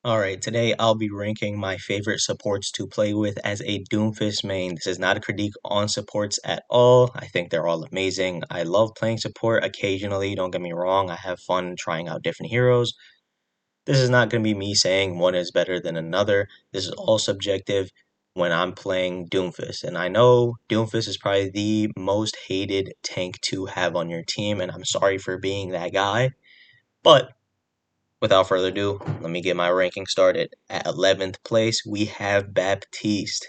Alright, today I'll be ranking my favorite supports to play with as a Doomfist main. This is not a critique on supports at all. I think they're all amazing. I love playing support occasionally, don't get me wrong. I have fun trying out different heroes. This is not going to be me saying one is better than another. This is all subjective when I'm playing Doomfist. And I know Doomfist is probably the most hated tank to have on your team, and I'm sorry for being that guy. But without further ado, let me get my ranking started. At 11th place, we have Baptiste.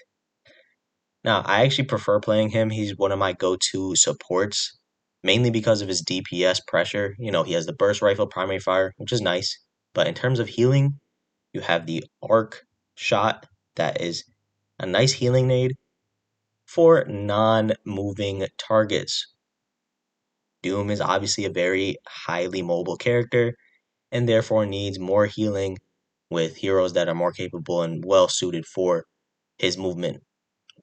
Now, I actually prefer playing him. He's one of my go-to supports, mainly because of his DPS pressure. He has the burst rifle primary fire, which is nice. But in terms of healing, you have the arc shot that is a nice healing nade for non-moving targets. Doom is obviously a very highly mobile character, and therefore needs more healing with heroes that are more capable and well suited for his movement.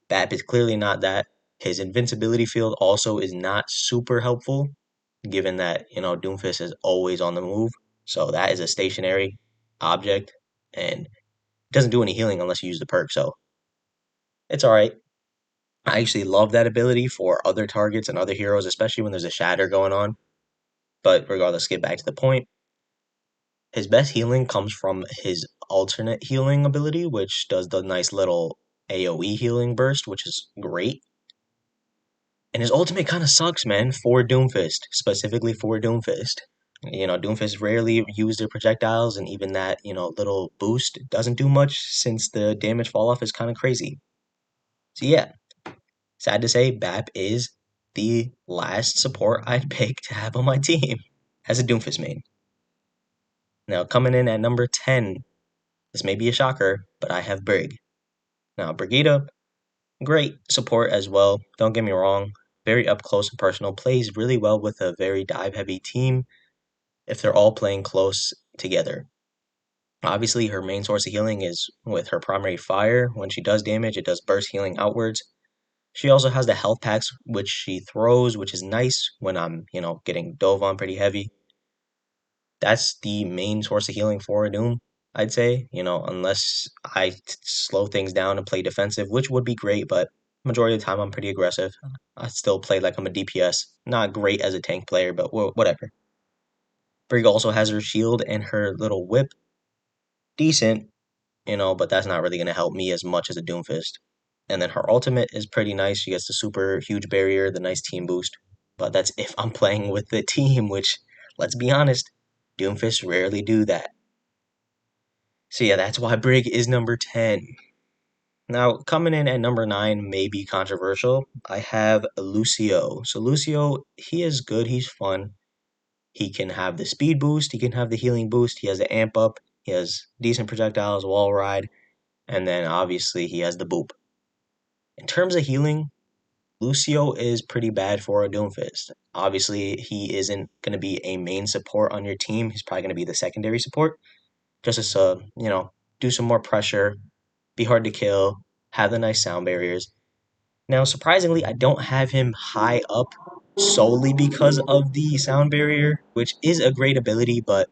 Bap is clearly not that. His invincibility field also is not super helpful, given that, Doomfist is always on the move. So that is a stationary object and doesn't do any healing unless you use the perk. So it's alright. I actually love that ability for other targets and other heroes, especially when there's a shatter going on. But regardless, get back to the point. His best healing comes from his alternate healing ability, which does the nice little AoE healing burst, which is great. And his ultimate kind of sucks, man, for Doomfist, specifically for Doomfist. Doomfist rarely use their projectiles, and even that, little boost doesn't do much since the damage fall off is kind of crazy. So yeah, sad to say, BAP is the last support I'd pick to have on my team as a Doomfist main. Now, coming in at number 10, this may be a shocker, but I have Brig. Now, Brigida, great support as well. Don't get me wrong. Very up close and personal. Plays really well with a very dive heavy team if they're all playing close together. Obviously, her main source of healing is with her primary fire. When she does damage, it does burst healing outwards. She also has the health packs, which she throws, which is nice when I'm, getting dove on pretty heavy. That's the main source of healing for a Doom, I'd say. Unless I slow things down and play defensive, which would be great, but majority of the time I'm pretty aggressive. I still play like I'm a DPS. Not great as a tank player, but whatever. Brig also has her shield and her little whip. Decent, but that's not really going to help me as much as a Doomfist. And then her ultimate is pretty nice. She gets the super huge barrier, the nice team boost. But that's if I'm playing with the team, which, let's be honest, Doomfist rarely do that. So yeah, that's why Brig is number 10. Now, coming in at number 9 may be controversial. I have Lucio. So Lucio, he is good, he's fun. He can have the speed boost, he can have the healing boost, he has the amp up, he has decent projectiles, wall ride, and then obviously he has the boop. In terms of healing, Lucio is pretty bad for a Doomfist. Obviously, he isn't going to be a main support on your team. He's probably going to be the secondary support. Just as, do some more pressure, be hard to kill, have the nice sound barriers. Now, surprisingly, I don't have him high up solely because of the sound barrier, which is a great ability, but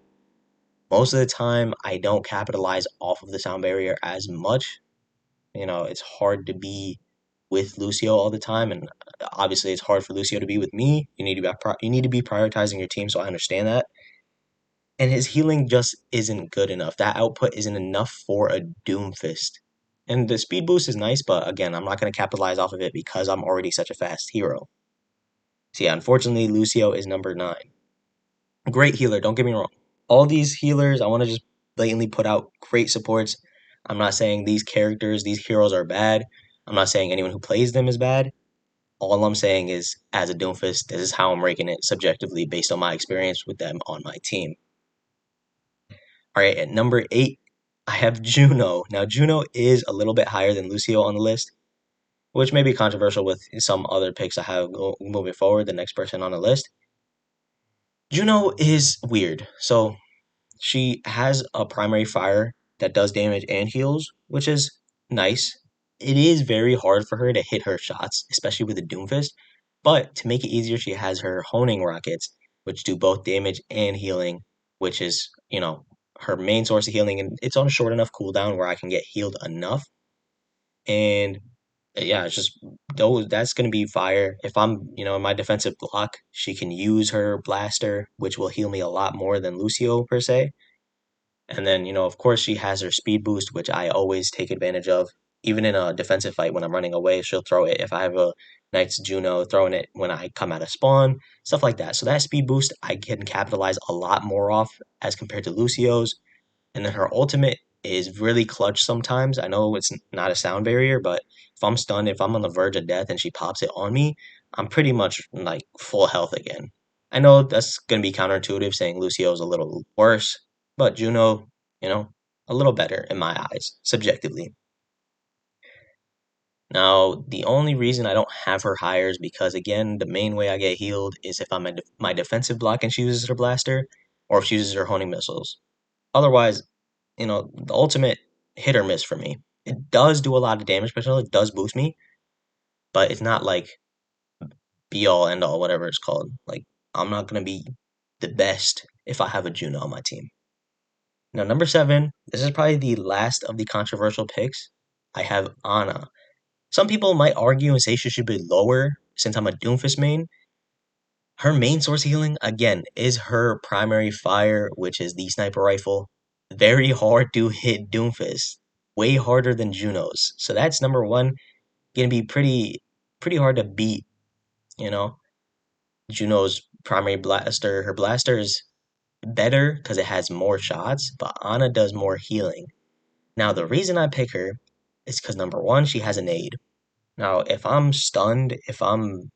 most of the time I don't capitalize off of the sound barrier as much. It's hard to be with Lucio all the time, and obviously it's hard for Lucio to be with me. You need to be prioritizing your team, so I understand that. And his healing just isn't good enough. That output isn't enough for a Doomfist. And the speed boost is nice, but again, I'm not going to capitalize off of it because I'm already such a fast hero. So yeah, unfortunately, Lucio is number 9. Great healer, don't get me wrong. All these healers, I want to just blatantly put out great supports. I'm not saying these characters, these heroes are bad. I'm not saying anyone who plays them is bad. All I'm saying is, as a Doomfist, this is how I'm ranking it subjectively based on my experience with them on my team. Alright, at number 8, I have Juno. Now, Juno is a little bit higher than Lucio on the list, which may be controversial with some other picks I have moving forward, the next person on the list. Juno is weird. So, she has a primary fire that does damage and heals, which is nice. It is very hard for her to hit her shots, especially with the Doomfist. But to make it easier, she has her honing rockets, which do both damage and healing, which is, her main source of healing, and it's on a short enough cooldown where I can get healed enough. And yeah, it's just those that's gonna be fire. If I'm, in my defensive block, she can use her blaster, which will heal me a lot more than Lucio per se. And then, of course, she has her speed boost, which I always take advantage of. Even in a defensive fight, when I'm running away, she'll throw it. If I have a Knight's Juno, throwing it when I come out of spawn, stuff like that. So that speed boost, I can capitalize a lot more off as compared to Lucio's. And then her ultimate is really clutch sometimes. I know it's not a sound barrier, but if I'm stunned, if I'm on the verge of death and she pops it on me, I'm pretty much like full health again. I know that's going to be counterintuitive saying Lucio's a little worse, but Juno, you know, a little better in my eyes, subjectively. Now, the only reason I don't have her higher is because, again, the main way I get healed is if I'm in my defensive block and she uses her blaster, or if she uses her honing missiles. Otherwise, the ultimate hit or miss for me. It does do a lot of damage potential. It does boost me, but it's not like be all end all, whatever it's called. Like I'm not gonna be the best if I have a Juno on my team. Now, number seven. This is probably the last of the controversial picks. I have Ana. Some people might argue and say she should be lower since I'm a Doomfist main. Her main source healing, again, is her primary fire, which is the sniper rifle. Very hard to hit Doomfist. Way harder than Juno's. So that's number one. Gonna be pretty hard to beat, you know. Juno's primary blaster. Her blaster is better because it has more shots, but Ana does more healing. Now the reason I pick her is because number one, she has a nade. Now, if I'm stunned, if I'm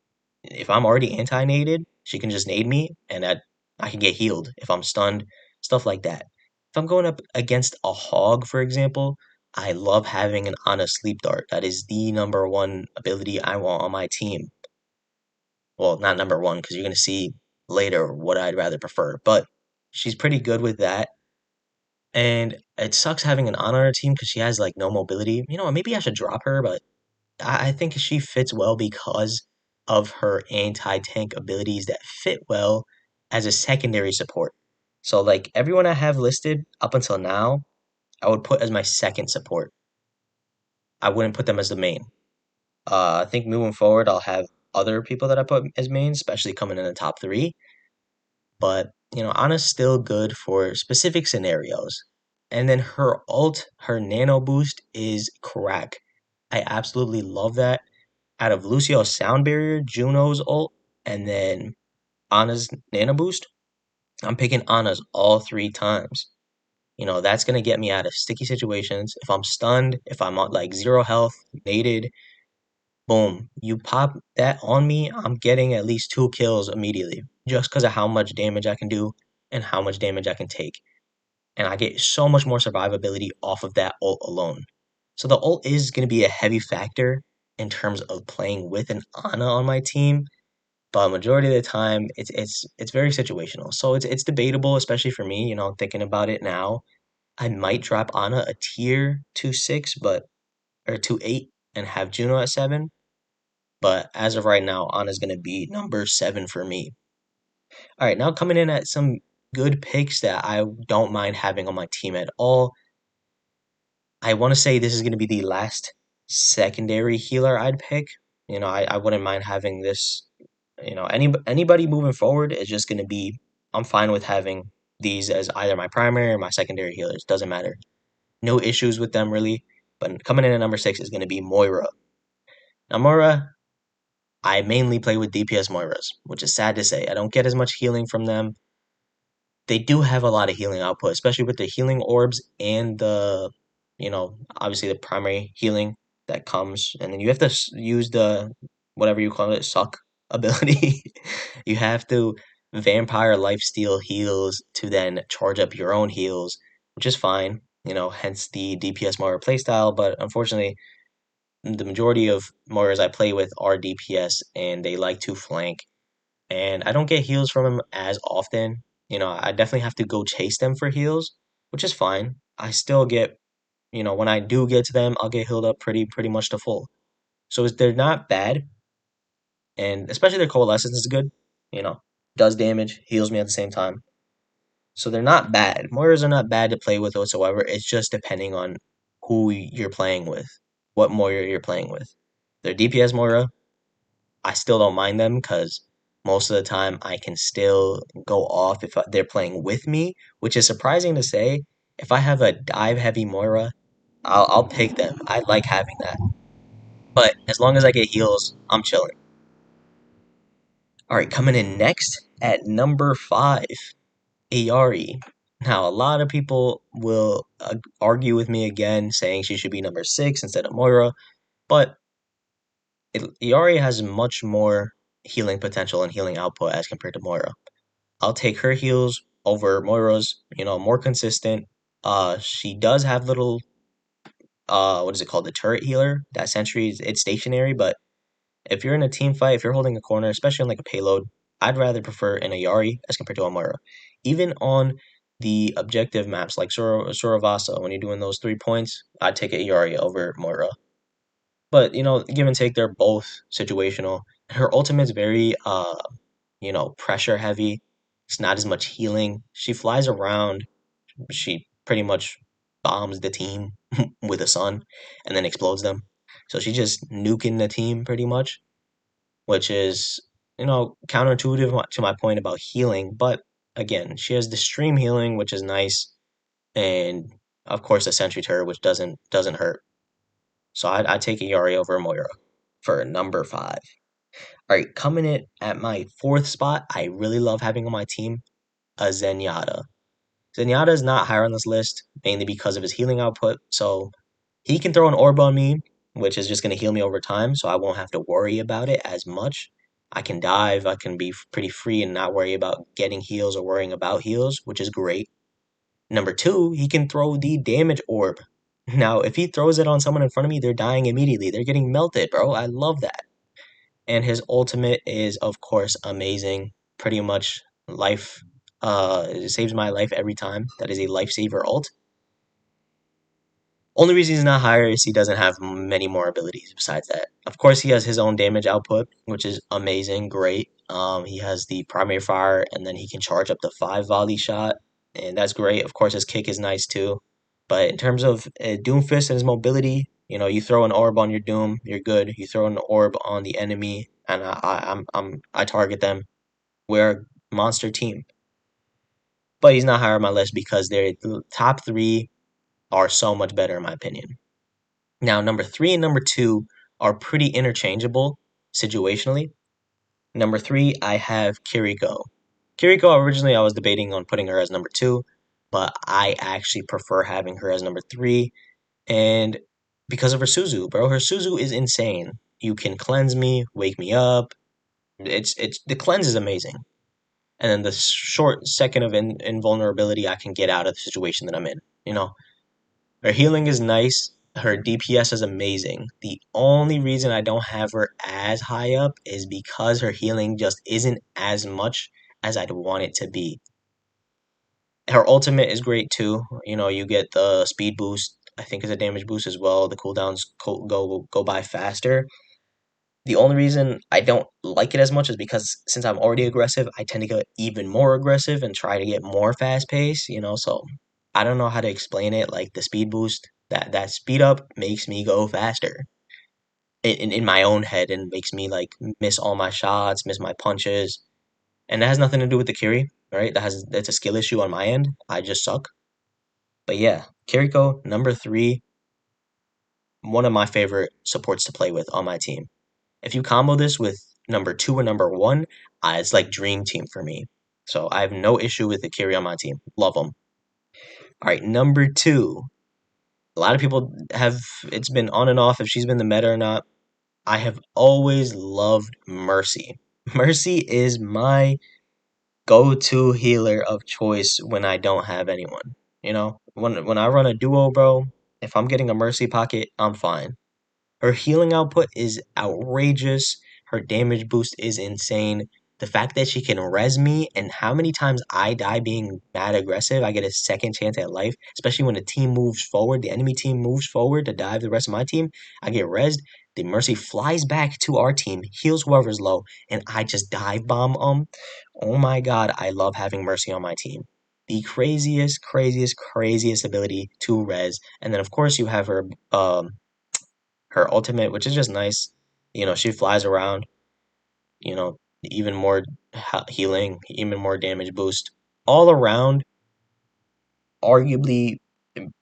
already anti-naded, she can just nade me, and I can get healed if I'm stunned, stuff like that. If I'm going up against a hog, for example, I love having an Ana sleep dart. That is the number one ability I want on my team. Well, not number one, because you're gonna see later what I'd rather prefer, but she's pretty good with that. And it sucks having an Ana on our team because she has like no mobility. Maybe I should drop her, but I think she fits well because of her anti-tank abilities that fit well as a secondary support. So like everyone I have listed up until now, I would put as my second support. I wouldn't put them as the main. I think moving forward, I'll have other people that I put as main, especially coming in the top three. But Ana's still good for specific scenarios. And then her ult, her nano boost is crack. I absolutely love that. Out of Lucio's Sound Barrier, Juno's ult, and then Ana's Nano Boost, I'm picking Ana's all three times. That's going to get me out of sticky situations. If I'm stunned, if I'm on like zero health, naded, boom, you pop that on me, I'm getting at least two kills immediately just because of how much damage I can do and how much damage I can take. And I get so much more survivability off of that ult alone. So the ult is going to be a heavy factor in terms of playing with an Ana on my team, but majority of the time it's very situational. So it's debatable, especially for me. Thinking about it now, I might drop Ana a tier 2-6, but or 2-8, and have Juno at 7. But as of right now, Ana's going to be number 7 for me. All right, now coming in at some good picks that I don't mind having on my team at all. I want to say this is going to be the last secondary healer I'd pick. I wouldn't mind having this. Anybody moving forward is just going to be. I'm fine with having these as either my primary or my secondary healers. Doesn't matter. No issues with them really. But coming in at number 6 is going to be Moira. Now Moira, I mainly play with DPS Moiras, which is sad to say. I don't get as much healing from them. They do have a lot of healing output, especially with the healing orbs and obviously the primary healing that comes. And then you have to use the, whatever you call it, suck ability. You have to vampire lifesteal heals to then charge up your own heals, which is fine, hence the DPS Moira playstyle. But unfortunately, the majority of Moiras I play with are DPS and they like to flank, and I don't get heals from him as often. I definitely have to go chase them for heals, which is fine. I still get, when I do get to them, I'll get healed up pretty much to full. So they're not bad, and especially their coalescence is good. You know, does damage, heals me at the same time. So they're not bad. Moiras are not bad to play with whatsoever. It's just depending on who you're playing with, what Moira you're playing with. Their DPS Moira, I still don't mind them because most of the time I can still go off if they're playing with me, which is surprising to say. If I have a dive heavy Moira, I'll pick them. I like having that. But as long as I get heals, I'm chilling. All right, coming in next at number five, Ayari. Now, a lot of people will argue with me again, saying she should be number six instead of Moira, but Ayari has much more healing potential and healing output as compared to Moira. I'll take her heals over Moira's, more consistent. She does have little, what is it called, the turret healer. That sentry, it's stationary, but if you're in a team fight, if you're holding a corner, especially on like a payload, I'd rather prefer an Ayari as compared to a Moira. Even on the objective maps like Suravasa, when you're doing those 3 points, I'd take an Ayari over Moira. But give and take, they're both situational. Her ultimate's very pressure heavy. It's not as much healing. She flies around. She pretty much bombs the team with a sun and then explodes them. So she's just nuking the team pretty much, which is, counterintuitive to my point about healing. But again, she has the stream healing, which is nice, and of course the sentry turret, which doesn't hurt. So I'd take Yari over Moira for number five. All right, coming in at my fourth spot, I really love having on my team a Zenyatta. Zenyatta is not higher on this list, mainly because of his healing output. So he can throw an orb on me, which is just going to heal me over time, so I won't have to worry about it as much. I can dive, I can be pretty free and not worry about getting heals or worrying about heals, which is great. Number two, he can throw the damage orb. Now, if he throws it on someone in front of me, they're dying immediately. They're getting melted, bro. I love that. And his ultimate is, of course, amazing. Pretty much life, it saves my life every time. That is a lifesaver ult. Only reason he's not higher is he doesn't have many more abilities besides that. Of course, he has his own damage output, which is amazing, great. He has the primary fire, and then he can charge up to 5 volley shot, and that's great. Of course, his kick is nice too. But in terms of Doomfist and his mobility, you throw an orb on your Doom, you're good. You throw an orb on the enemy, and I target them. We're a monster team. But he's not higher on my list because the top three are so much better in my opinion. Now, number three and number two are pretty interchangeable situationally. Number three, I have Kiriko. Kiriko, originally, I was debating on putting her as number two, but I actually prefer having her as number three. And because of her Suzu, bro, her Suzu is insane. You can cleanse me, wake me up. It's the cleanse is amazing. And then the short second of invulnerability, I can get out of the situation that I'm in. Her healing is nice. Her DPS is amazing. The only reason I don't have her as high up is because her healing just isn't as much as I'd want it to be. Her ultimate is great too. You get the speed boost. I think it's a damage boost as well. The cooldowns go by faster. The only reason I don't like it as much is because since I'm already aggressive, I tend to get even more aggressive and try to get more fast pace, so I don't know how to explain it. Like the speed boost, that speed up makes me go faster in my own head and makes me like miss all my shots, miss my punches. And that has nothing to do with the Kiri, right? That's a skill issue on my end. I just suck. But yeah, Kiriko, number three, one of my favorite supports to play with on my team. If you combo this with number two and number one, it's like dream team for me. So I have no issue with the Kiri on my team. Love them. All right, number two. A lot of people it's been on and off if she's been the meta or not. I have always loved Mercy. Mercy is my go-to healer of choice when I don't have anyone. When I run a duo, bro, if I'm getting a Mercy pocket, I'm fine. Her healing output is outrageous. Her damage boost is insane. The fact that she can res me and how many times I die being mad aggressive, I get a second chance at life, especially when the team moves forward, the enemy team moves forward to dive the rest of my team. I get resed. The Mercy flies back to our team, heals whoever's low, and I just dive bomb them. Oh my god, I love having Mercy on my team. the craziest ability to res. And then of course you have her ultimate, which is just nice. You know, she flies around, you know, even more healing, even more damage boost. All around, arguably,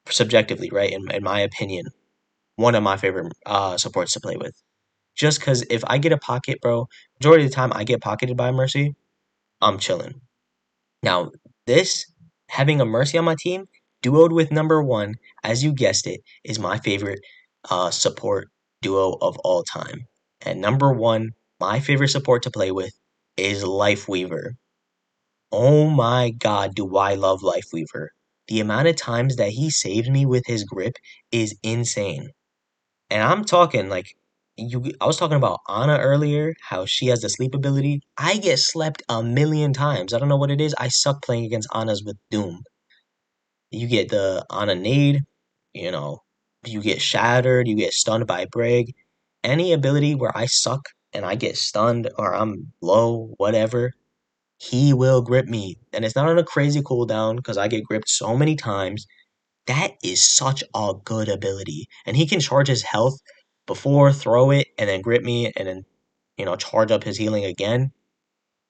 subjectively, right, in my opinion, one of my favorite supports to play with. Just because if I get a pocket, bro, majority of the time I get pocketed by Mercy, I'm chilling. Now, this, having a Mercy on my team, duoed with number one, as you guessed it, is my favorite support duo of all time. And number one, my favorite support to play with is Lifeweaver. Oh my god, do I love Lifeweaver. The amount of times that he saved me with his grip is insane. And I'm talking like I was talking about Ana earlier, how she has the sleep ability. I get slept a million times. I don't know what it is. I suck playing against Anas with Doom. You get the Ana nade, you know, you get shattered, you get stunned by Brig. Any ability where I suck and I get stunned or I'm low, whatever, he will grip me. And it's not on a crazy cooldown because I get gripped so many times. That is such a good ability. And he can charge his health before, throw it, and then grip me, and then, charge up his healing again.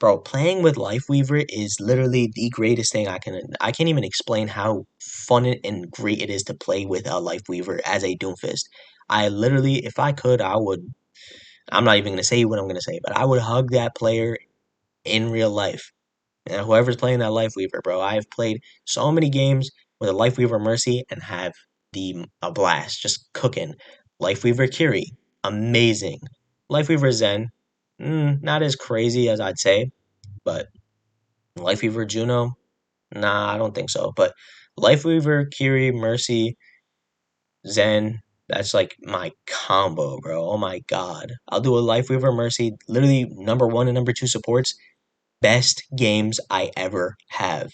Bro, playing with Lifeweaver is literally the greatest thing I can't even explain how fun and great it is to play with a Lifeweaver as a Doomfist. I literally, if I could, I'm not even gonna say what I'm gonna say, but I would hug that player in real life. And whoever's playing that Lifeweaver, bro, I have played so many games with a Lifeweaver Mercy and have a blast, just cooking. Lifeweaver Kiri, amazing. Lifeweaver Zen, not as crazy as I'd say, but Lifeweaver Juno, nah, I don't think so. But Lifeweaver Kiri Mercy Zen, that's like my combo, bro. Oh my god, I'll do a Lifeweaver Mercy, literally number one and number two supports. Best games I ever have.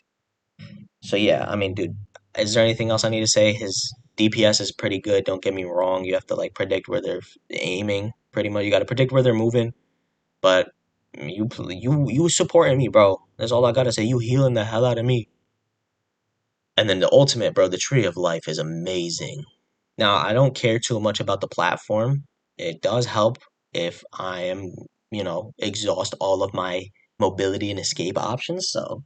So yeah, I mean, dude, is there anything else I need to say? His DPS is pretty good. Don't get me wrong. You have to like predict where they're aiming. Pretty much, you got to predict where they're moving. But you supporting me, bro. That's all I gotta say. You healing the hell out of me. And then the ultimate, bro. The Tree of Life is amazing. Now I don't care too much about the platform. It does help if I am, exhaust all of my mobility and escape options. So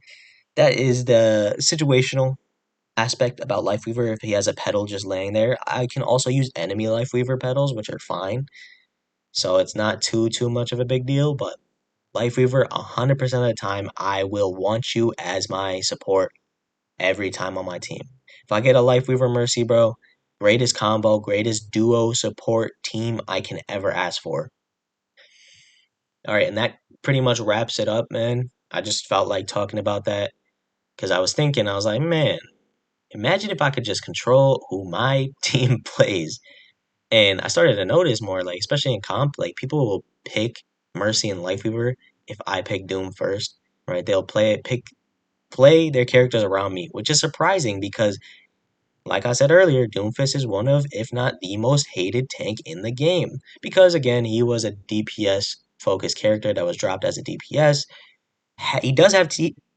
that is the situational aspect about Lifeweaver. If he has a pedal just laying there, I can also use enemy Lifeweaver pedals, which are fine. So it's not too much of a big deal. But Lifeweaver, 100% of the time, I will want you as my support every time on my team. If I get a Lifeweaver Mercy, bro, greatest combo, greatest duo support team I can ever ask for. All right, and that pretty much wraps it up, man. I just felt like talking about that because I was like, man, imagine if I could just control who my team plays. And I started to notice more, like, especially in comp, like, people will pick Mercy and Lifeweaver if I pick Doom first, right? They'll play their characters around me, which is surprising because, like I said earlier, Doomfist is one of, if not the most hated tank in the game. Because, again, he was a DPS focused character that was dropped as a DPS. He does have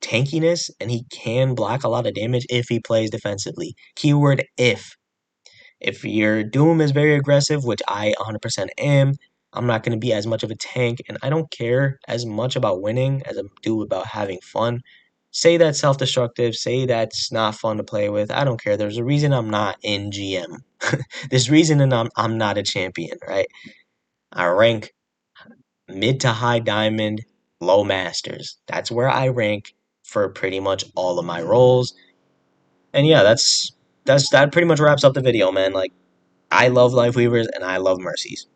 tankiness, and he can block a lot of damage if he plays defensively. Keyword if. If your Doom is very aggressive, which I 100% am, I'm not going to be as much of a tank, and I don't care as much about winning as I do about having fun. Say that's self-destructive, say that's not fun to play with, I don't care. There's a reason I'm not in GM. There's reason and I'm not a champion, right? I rank mid to high diamond, low masters. That's where I rank for pretty much all of my roles. And yeah, that pretty much wraps up the video, man. Like, I love Lifeweavers and I love Mercies.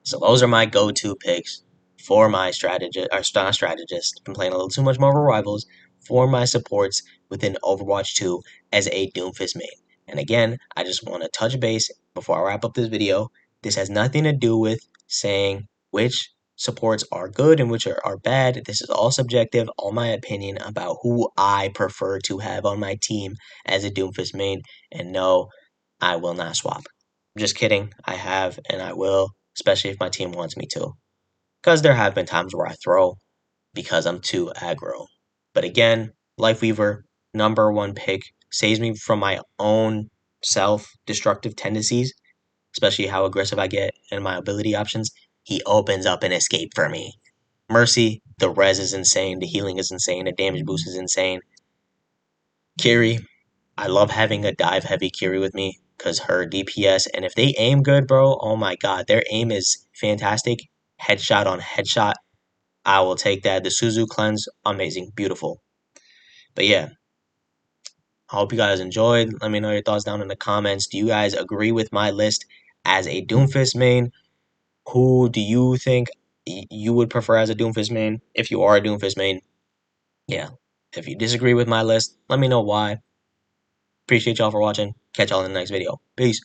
So those are my go-to picks for my strategist, or not strategist, been playing a little too much Marvel Rivals, for my supports within Overwatch 2 as a Doomfist main. And again, I just want to touch base before I wrap up this video. This has nothing to do with saying which supports are good and which are bad. This is all subjective, all my opinion about who I prefer to have on my team as a Doomfist main. And no, I will not swap. Just kidding. I have and I will, especially if my team wants me to. Because there have been times where I throw because I'm too aggro. But again, Lifeweaver, number one pick. Saves me from my own self-destructive tendencies, especially how aggressive I get and my ability options. He opens up an escape for me. Mercy, the res is insane, the healing is insane, the damage boost is insane. Kiri, I love having a dive heavy Kiri with me because her DPS, and if they aim good, bro, oh my god, their aim is fantastic. Headshot on headshot. I will take that. The Suzu cleanse, amazing, beautiful. But yeah, I hope you guys enjoyed. Let me know your thoughts down in the comments. Do you guys agree with my list as a Doomfist main? Who do you think you would prefer as a Doomfist main if you are a Doomfist main? Yeah. If you disagree with my list, let me know why. Appreciate y'all for watching. Catch y'all in the next video. Peace.